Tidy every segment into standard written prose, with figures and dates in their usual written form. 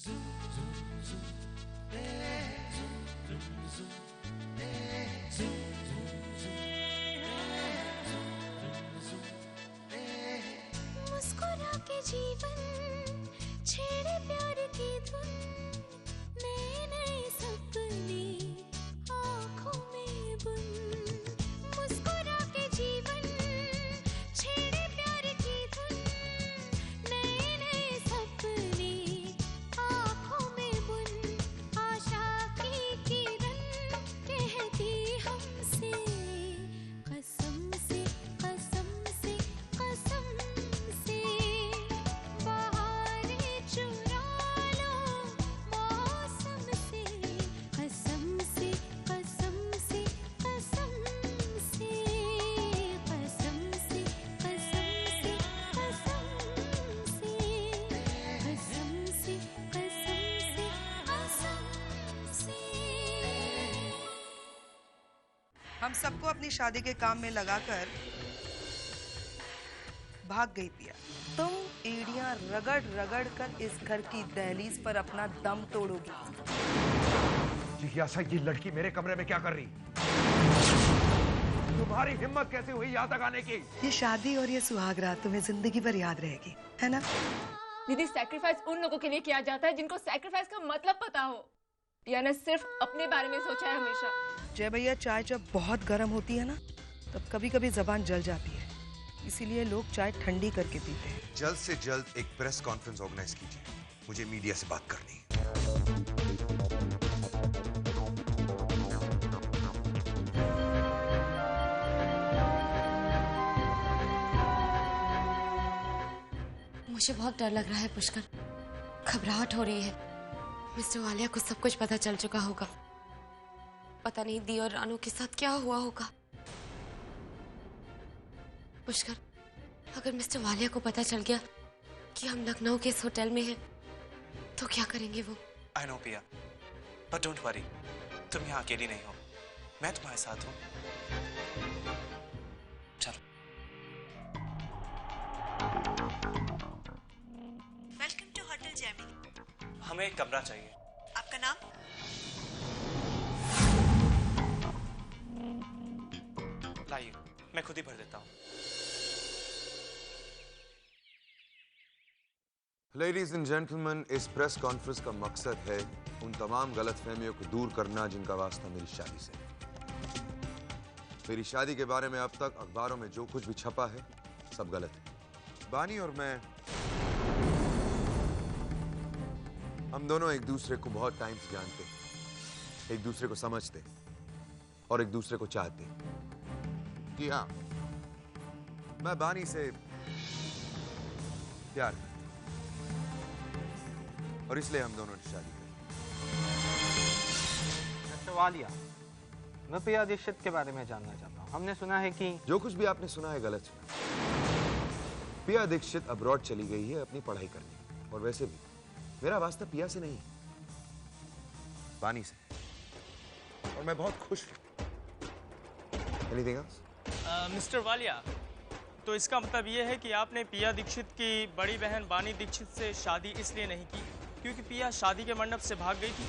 मुस्कुरा के जीवन छेड़े प्यार की धुन, नए नए सपने आँखों में बुन। मुस्कुरा के जीवन छेड़े प्यार की धुन, नए नए सपने आँखों में बुन। आशा की किरण कहती हमसे कसम से कसम से कसम से, बहारें चुरा लो मौसम से, कसम से कसम से कसम से, कसम से कसम से कसम से, कसम से कसम से कसम से। हम सबको अपनी शादी के काम में लगाकर भाग गई पिया। तुम एड़ियां रगड़ रगड़ कर इस घर की दहलीज पर अपना दम तोड़ोगी। जिज्ञासा, ये लड़की मेरे कमरे में क्या कर रही? तुम्हारी हिम्मत कैसे हुई यहाँ तक आने की? ये शादी और ये सुहाग रात तुम्हें जिंदगी भर याद रहेगी, है ना? दीदी, सैक्रिफाइस उन लोगों के लिए किया जाता है जिनको सैक्रिफाइस का मतलब पता हो। पिया ने सिर्फ अपने बारे में सोचा है हमेशा। जय भैया, चाय जब बहुत गर्म होती है ना, तब कभी कभी जबान जल जाती है, इसीलिए लोग चाय ठंडी करके पीते हैं। जल्द से जल्द एक प्रेस कॉन्फ्रेंस ऑर्गेनाइज कीजिए, मुझे मीडिया से बात करनी है। मुझे बहुत डर लग रहा है पुष्कर, घबराहट हो रही है। मिस्टर वालिया को सब कुछ पता चल चुका होगा। पता नहीं दी और रानू के साथ क्या हुआ होगा। पुष्कर, अगर मिस्टर वालिया को पता चल गया कि हम लखनऊ के इस होटल में हैं, तो क्या करेंगे वो? I know पिया, but don't worry, तुम यहाँ अकेली नहीं हो, मैं तुम्हारे साथ हूँ। चलो। Welcome to hotel Jamie. हमें एक कमरा चाहिए। आपका नाम? लाइए, मैं खुद ही भर देता हूँ। लेडीज एंड जेंटलमैन, इस प्रेस कॉन्फ्रेंस का मकसद है उन तमाम गलतफहमियों को दूर करना जिनका वास्ता मेरी शादी से। मेरी शादी के बारे में अब तक अखबारों में जो कुछ भी छपा है सब गलत है। बानी और मैं, हम दोनों एक दूसरे को बहुत टाइम से जानते हैं, एक दूसरे को समझते और एक दूसरे को चाहते। कि हाँ, मैं बानी से प्यार करता और इसलिए हम दोनों ने शादी की। मिस्टर वालिया, मैं पिया दीक्षित के बारे में जानना चाहता हूँ। हमने सुना है कि जो कुछ भी आपने सुना है गलत सुना। पिया दीक्षित अब्रॉड चली गई है अपनी पढ़ाई करने, और वैसे भी मेरा वास्ता पिया से नहीं, बानी से, और मैं बहुत खुश हूँ। Anything else? मिस्टर वालिया, तो इसका मतलब ये है कि आपने पिया दीक्षित की बड़ी बहन बानी दीक्षित से शादी इसलिए नहीं की क्योंकि पिया शादी के मंडप से भाग गई थी।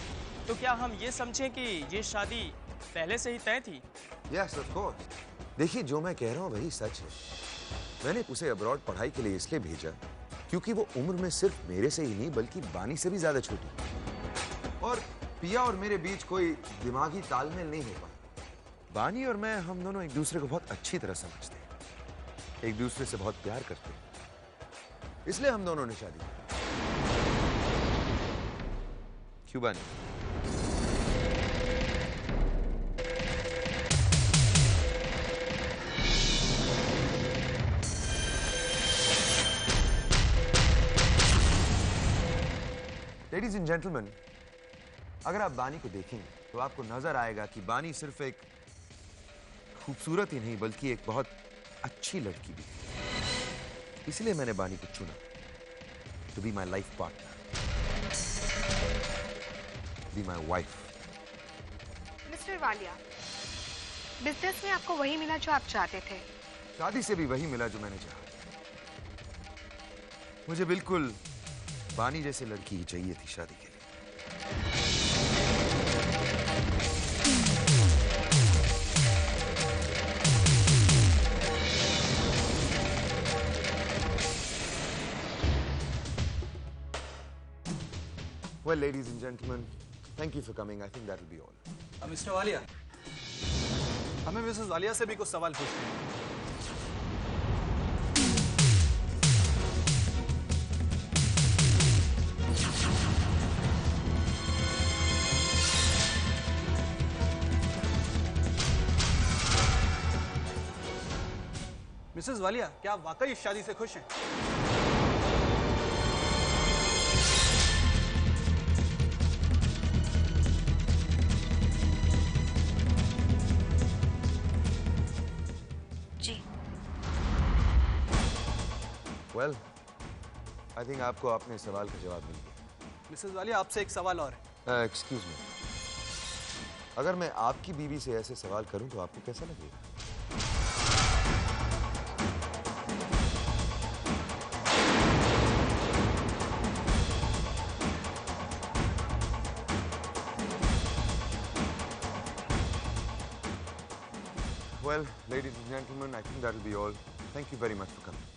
तो क्या हम ये समझें कि ये शादी पहले से ही तय थी? Yes, of course. देखिए, जो मैं कह रहा हूँ वही सच है। मैंने उसे अब्रॉड पढ़ाई के लिए इसलिए भेजा क्योंकि वो उम्र में सिर्फ मेरे से ही नहीं बल्कि बानी से भी ज्यादा छोटी, और पिया और मेरे बीच कोई दिमागी तालमेल नहीं हो पाया। बानी और मैं, हम दोनों एक दूसरे को बहुत अच्छी तरह समझते हैं, एक दूसरे से बहुत प्यार करते हैं, इसलिए हम दोनों ने शादी की। क्यों बानी? लेडीज एंड जेंटलमैन, अगर आप बानी को देखेंगे तो आपको नजर आएगा कि बानी सिर्फ एक खूबसूरत ही नहीं बल्कि एक बहुत अच्छी लड़की भी है। इसलिए मैंने बानी को चुना to be my life partner, be my wife. Mister Walia, business में आपको वही मिला जो आप चाहते थे। शादी से भी वही मिला जो मैंने चाहा। मुझे बिल्कुल बानी जैसी लड़की ही चाहिए थी शादी के लिए। Well, ladies and gentlemen, thank you for coming. I think that will be all. Mister Walia, हमें मिसेस वालिया से भी कुछ सवाल पूछने हैं। मिसेस वालिया, क्या आप वाकई इस शादी से खुश हैं? Well, I think आपको अपने सवाल का जवाब मिल गया। मिसेस वालिया, आपसे एक सवाल और है। Excuse me. अगर मैं आपकी बीवी से ऐसे सवाल करूं तो आपको कैसा लगेगा? Well, ladies and gentlemen, I think that will be all. Thank you very much for coming.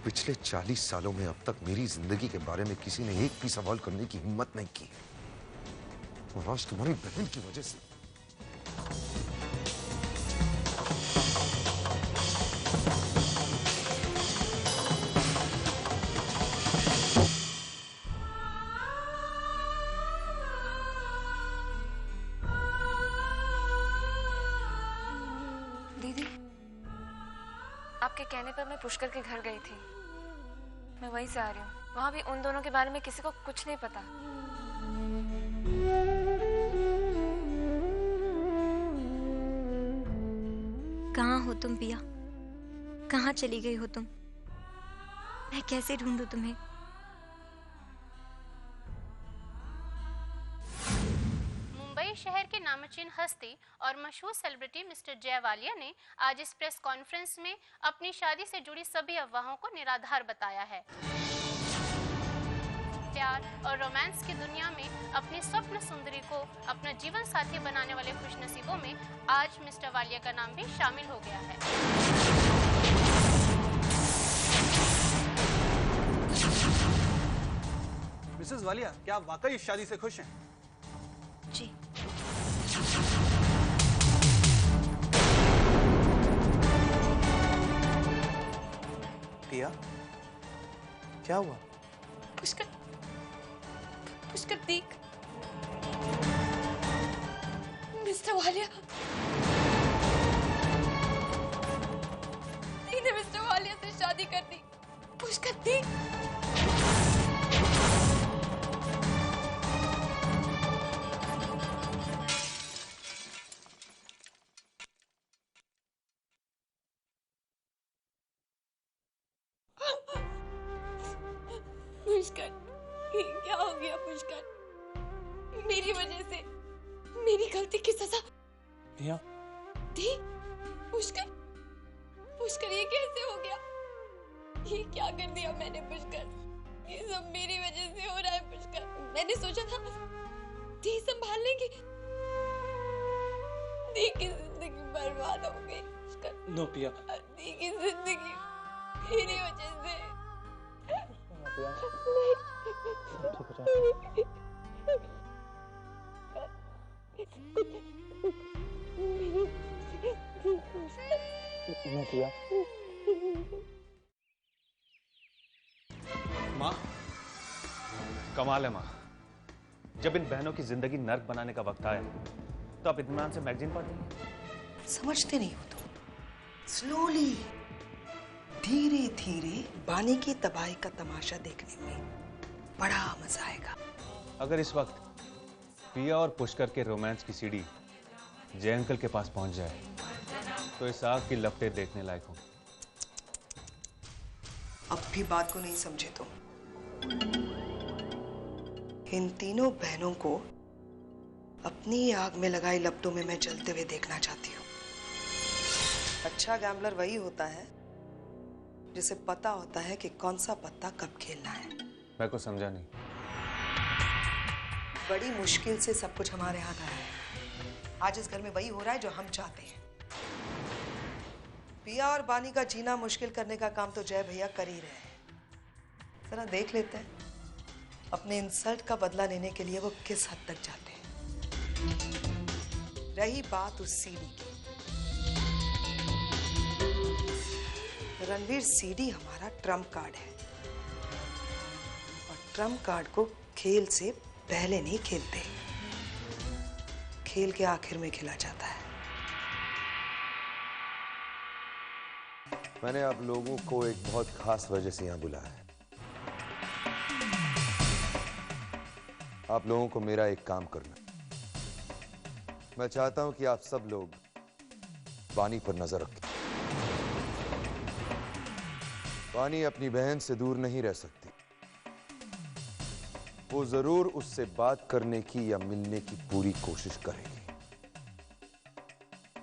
पिछले 40 सालों में अब तक मेरी जिंदगी के बारे में किसी ने एक भी सवाल करने की हिम्मत नहीं की। और आज तुम्हारी बहन की वजह से दीदी, आपके कहने पर मैं पुष्कर के घर गई थी। मैं वहीं से आ रही हूँ। वहाँ भी उन दोनों के बारे में किसी को कुछ नहीं पता। कहाँ हो तुम पिया? कहाँ चली गई हो तुम? मैं कैसे ढूंढूं तुम्हें? मुंबई शहर के नामचीन हस्ती और मशहूर सेलिब्रिटी मिस्टर जय वालिया ने आज इस प्रेस कॉन्फ्रेंस में अपनी शादी से जुड़ी सभी अफवाहों को निराधार बताया है। प्यार और रोमांस की दुनिया में अपनी स्वप्न सुंदरी को अपना जीवन साथी बनाने वाले खुशनसीबों में आज मिस्टर वालिया का नाम भी शामिल हो गया है। मिसेस वालिया, क्या आप वाकई इस शादी से खुश हैं? जी। पिया, क्या हुआ? पुष्कर, पुष्कर देख, मिस्टर वालिया, मैंने मिस्टर वालिया से शादी कर दी। पुष्कर देख। पुष्कर, क्या हो गया पुष्कर? मेरी वजह से, मेरी गलती की सजा पिया। दी? पुष्कर, पुष्कर ये कैसे हो गया? ये क्या कर दिया मैंने पुष्कर? ये सब मेरी वजह से हो रहा है पुष्कर। मैंने सोचा था दी संभाल लेंगे, दी की जिंदगी बर्बाद हो गई पुष्कर। नो पिया। दी की जिंदगी मेरी वजह से। पिया। माँ, कमाल है माँ। जब इन बहनों की जिंदगी नर्क बनाने का वक्त आया तो आप इत्मीनान से मैगजीन पढ़ रही। समझते नहीं हो तुम। स्लोली, धीरे धीरे बानी की तबाही का तमाशा देखने में बड़ा मजा आएगा। अगर इस वक्त पिया और पुष्कर के रोमांस की सीढ़ी जय अंकल के पास पहुंच जाए तो इस आग की लपटें देखने लायक होंगी। अब भी बात को नहीं समझे तुम। इन तीनों बहनों को अपनी आग में लगाई लपटों में मैं जलते हुए देखना चाहती हूँ। अच्छा गैम्बलर वही होता है जिसे पता होता है कि कौन सा पत्ता कब खेलना है। मैं को समझा नहीं। बड़ी मुश्किल से सब कुछ हमारे हाथ आया है। आज इस घर में वही हो रहा है जो हम चाहते हैं। पिया और बानी का जीना मुश्किल करने का काम तो जय भैया कर ही रहे हैं। जरा देख लेते हैं अपने इंसल्ट का बदला लेने के लिए वो किस हद तक जाते हैं। रही बात उस सीडी की, रणवीर, सीडी हमारा ट्रम्प कार्ड है और ट्रम्प कार्ड को खेल से पहले नहीं खेलते, खेल के आखिर में खेला जाता है। मैंने आप लोगों को एक बहुत खास वजह से यहां बुलाया है। आप लोगों को मेरा एक काम करना। मैं चाहता हूं कि आप सब लोग बानी पर नजर रखें। बानी अपनी बहन से दूर नहीं रह सकती। वो जरूर उससे बात करने की या मिलने की पूरी कोशिश करेगी।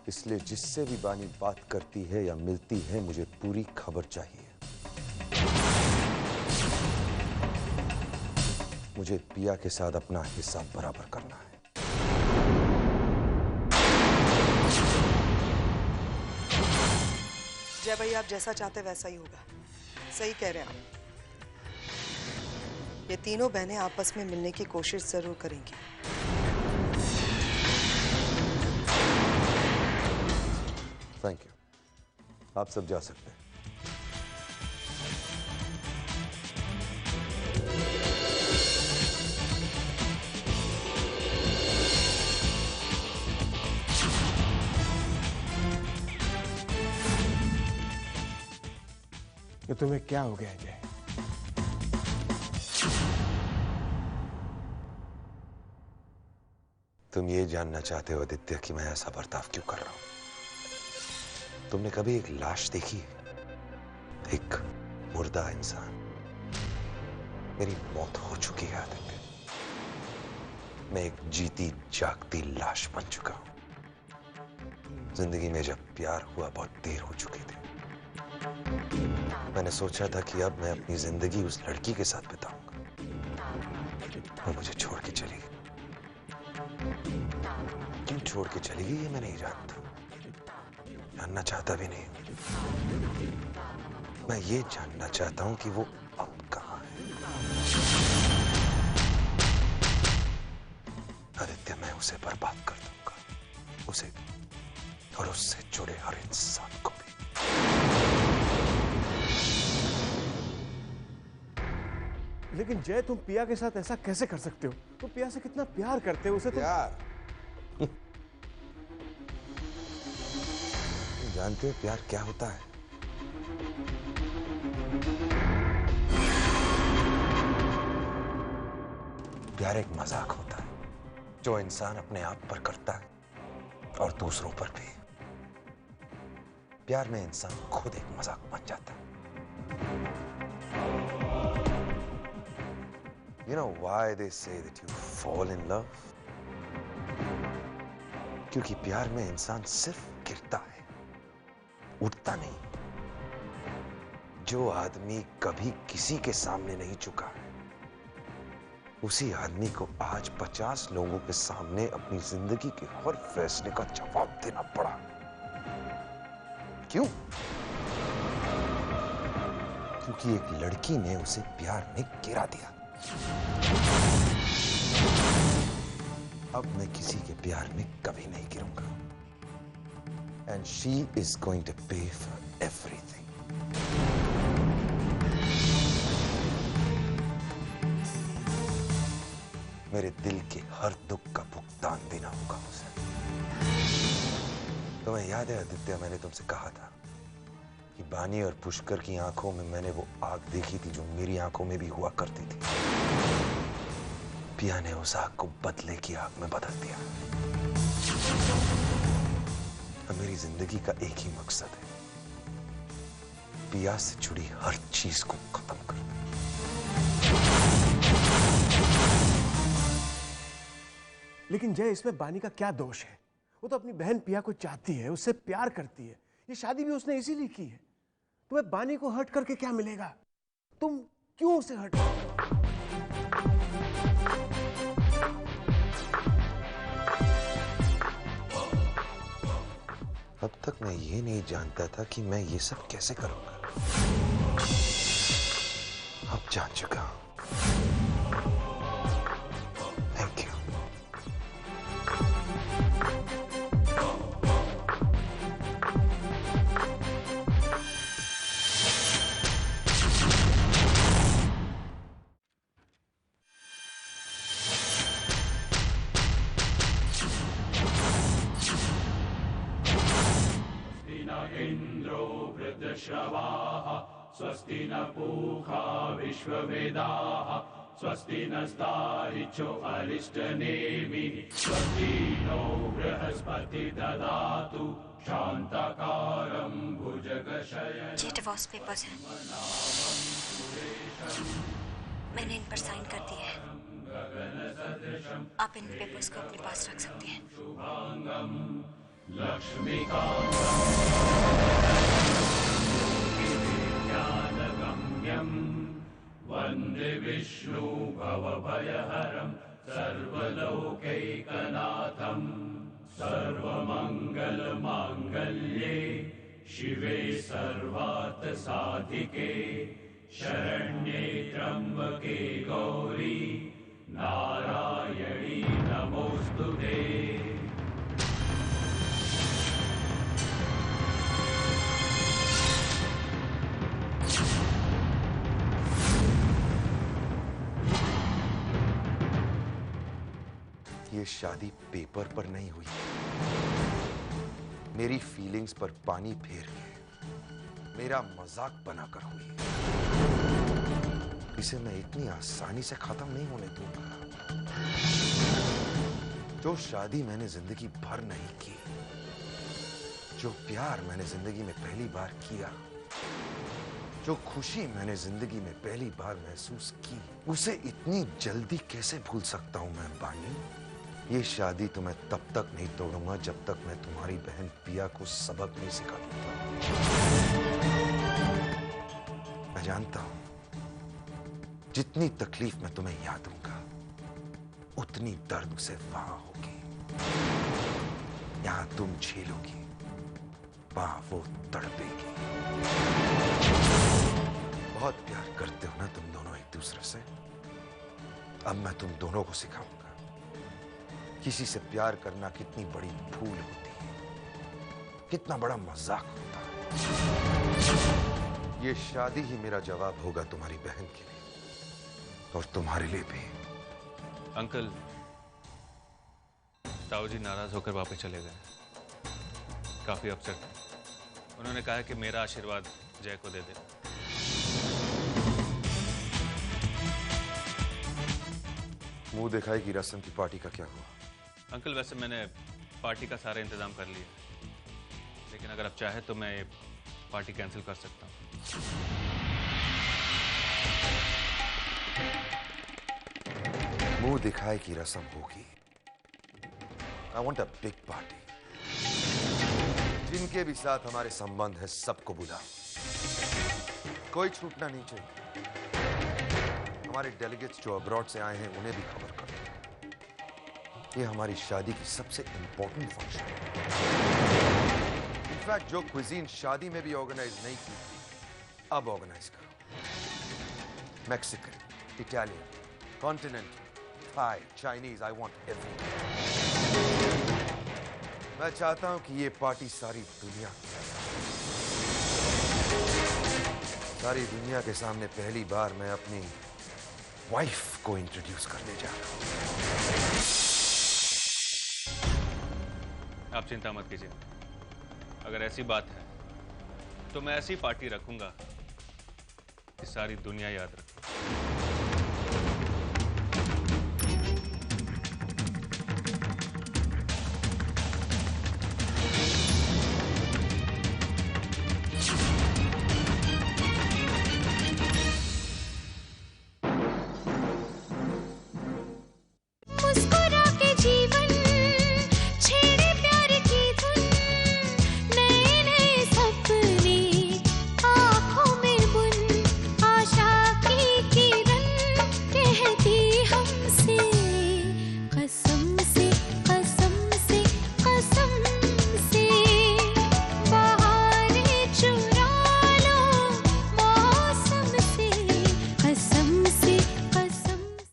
इसलिए जिससे भी बानी बात करती है या मिलती है, मुझे पूरी खबर चाहिए। मुझे पिया के साथ अपना हिसाब बराबर करना है। जय भैया, आप जैसा चाहते वैसा ही होगा। सही कह रहे हैं आप। ये तीनों बहनें आपस में मिलने की कोशिश जरूर करेंगी। Thank you. आप सब जा सकते हैं। ये तुम्हें क्या हो गया जय? तुम ये जानना चाहते हो आदित्य कि मैं ऐसा बर्ताव क्यों कर रहा हूं? तुमने कभी एक लाश देखी है? एक मुर्दा इंसान? मेरी मौत हो चुकी है आदित्य। मैं एक जीती जागती लाश बन चुका हूं। जिंदगी में जब प्यार हुआ बहुत देर हो चुकी थी। मैंने सोचा था कि अब मैं अपनी जिंदगी उस लड़की के साथ बिताऊंगा। वो मुझे छोड़ के चली गई। क्यों छोड़ के चली गई ये मैं नहीं जानता, जानना चाहता भी नहीं। मैं ये जानना चाहता हूं कि वो अब कहां है। आदित्य, मैं उसे बर्बाद कर दूंगा, उसे और उससे जुड़े हर इंसान को भी। लेकिन जय, तुम पिया के साथ ऐसा कैसे कर सकते हो? तुम पिया से कितना प्यार करते हो। उसे प्यार? जानते हो प्यार क्या होता है? प्यार एक मजाक होता है जो इंसान अपने आप पर करता है और दूसरों पर भी। प्यार में इंसान खुद एक मजाक बन जाता है। You know why they say that you fall in love? क्योंकि प्यार में इंसान सिर्फ गिरता है, उठता नहीं। जो आदमी कभी किसी के सामने नहीं झुका है, उसी आदमी को आज 50 लोगों के सामने अपनी जिंदगी के हर फैसले का जवाब देना पड़ा। क्यों? क्योंकि एक लड़की ने उसे प्यार में गिरा दिया। अब मैं किसी के प्यार में कभी नहीं गिरूंगा। and she is going to pay for everything. मेरे दिल के हर दुख का भुगतान देना होगा उसे। तुम्हें याद है आदित्य, मैंने तुमसे कहा था कि बानी और पुष्कर की आंखों में मैंने वो आग देखी थी जो मेरी आंखों में भी हुआ करती थी। पिया ने उस आग को बदले की आग में बदल दिया। अब मेरी जिंदगी का एक ही मकसद है, पिया से जुड़ी हर चीज को खत्म कर देना। लेकिन जय, इसमें बानी का क्या दोष है? वो तो अपनी बहन पिया को चाहती है, उससे प्यार करती है। ये शादी भी उसने इसीलिए की है। तुम्हें बानी को हर्ट करके क्या मिलेगा? तुम क्यों उसे हर्ट करोगे? अब तक मैं ये नहीं जानता था कि मैं ये सब कैसे करूंगा। अब जान चुका हूं। Thank you. इन्द्रो वृद्धश्रवाः स्वस्ति न पूषा विश्ववेदाः स्वस्ति नस्तारिचो अरिष्टनेमिः स्वस्ति नो बृहस्पति ददातु शान्ताकारं भुजगशयनं। ये डिवोर्स पेपर्स हैं, मैंने इन पर साइन कर दिए हैं। आप इन पेपर्स को अपने पास रख सकते हैं। लक्ष्मीकान्तं वन्दे विष्णु भवभयहरं सर्वलोकैकनाथं सर्वमङ्गलमाङ्गल्ये शिवे सर्वार्थसाधिके शरण्ये त्र्यम्बके गौरी नारायणी नमोस्तुते। ये शादी पेपर पर नहीं हुई, मेरी फीलिंग्स पर पानी फेर के मेरा मजाक बनाकर हुई। इसे मैं इतनी आसानी से खत्म नहीं होने दूंगा। जो शादी मैंने जिंदगी भर नहीं की, जो प्यार मैंने जिंदगी में पहली बार किया, जो खुशी मैंने जिंदगी में पहली बार महसूस की, उसे इतनी जल्दी कैसे भूल सकता हूं मैं बानी? ये शादी तो मैं तब तक नहीं तोड़ूंगा जब तक मैं तुम्हारी बहन पिया को सबक नहीं सिखा दूंगा। मैं जानता हूं जितनी तकलीफ मैं तुम्हें याद दूंगा, उतनी दर्द से वहां होगी। यहां तुम झेलोगी, वहां वो तड़पेगी। बहुत प्यार करते हो ना तुम दोनों एक दूसरे से। अब मैं तुम दोनों को सिखाऊंगा किसी से प्यार करना कितनी बड़ी भूल होती है, कितना बड़ा मजाक होता है। ये शादी ही मेरा जवाब होगा तुम्हारी बहन के लिए और तुम्हारे लिए भी। अंकल, ताऊ जी नाराज होकर वापस चले गए। काफी अपसेट थे। उन्होंने कहा कि मेरा आशीर्वाद जय को दे दे। मुंह दिखाई की रस्म की पार्टी का क्या हुआ? अंकल, वैसे मैंने पार्टी का सारा इंतजाम कर लिया, लेकिन अगर आप चाहे तो मैं पार्टी कैंसिल कर सकता हूँ। मुंह दिखाई की रस्म होगी। I want a big party. जिनके भी साथ हमारे संबंध है सबको बुलाओ, कोई छूटना नहीं चाहिए। हमारे डेलीगेट्स जो अब्रॉड से आए हैं उन्हें भी खबर करो। ये हमारी शादी की सबसे इंपॉर्टेंट फंक्शन है। इनफैक्ट जो क्विजीन शादी में भी ऑर्गेनाइज नहीं की थी, अब ऑर्गेनाइज करो। Mexican, Italian, continental, Thai, Chinese, I want everything. मैं चाहता हूं कि ये पार्टी सारी दुनिया के सामने पहली बार मैं अपनी वाइफ को इंट्रोड्यूस करने जा रहा हूं। आप चिंता मत कीजिए, अगर ऐसी बात है तो मैं ऐसी पार्टी रखूंगा कि सारी दुनिया याद रखे।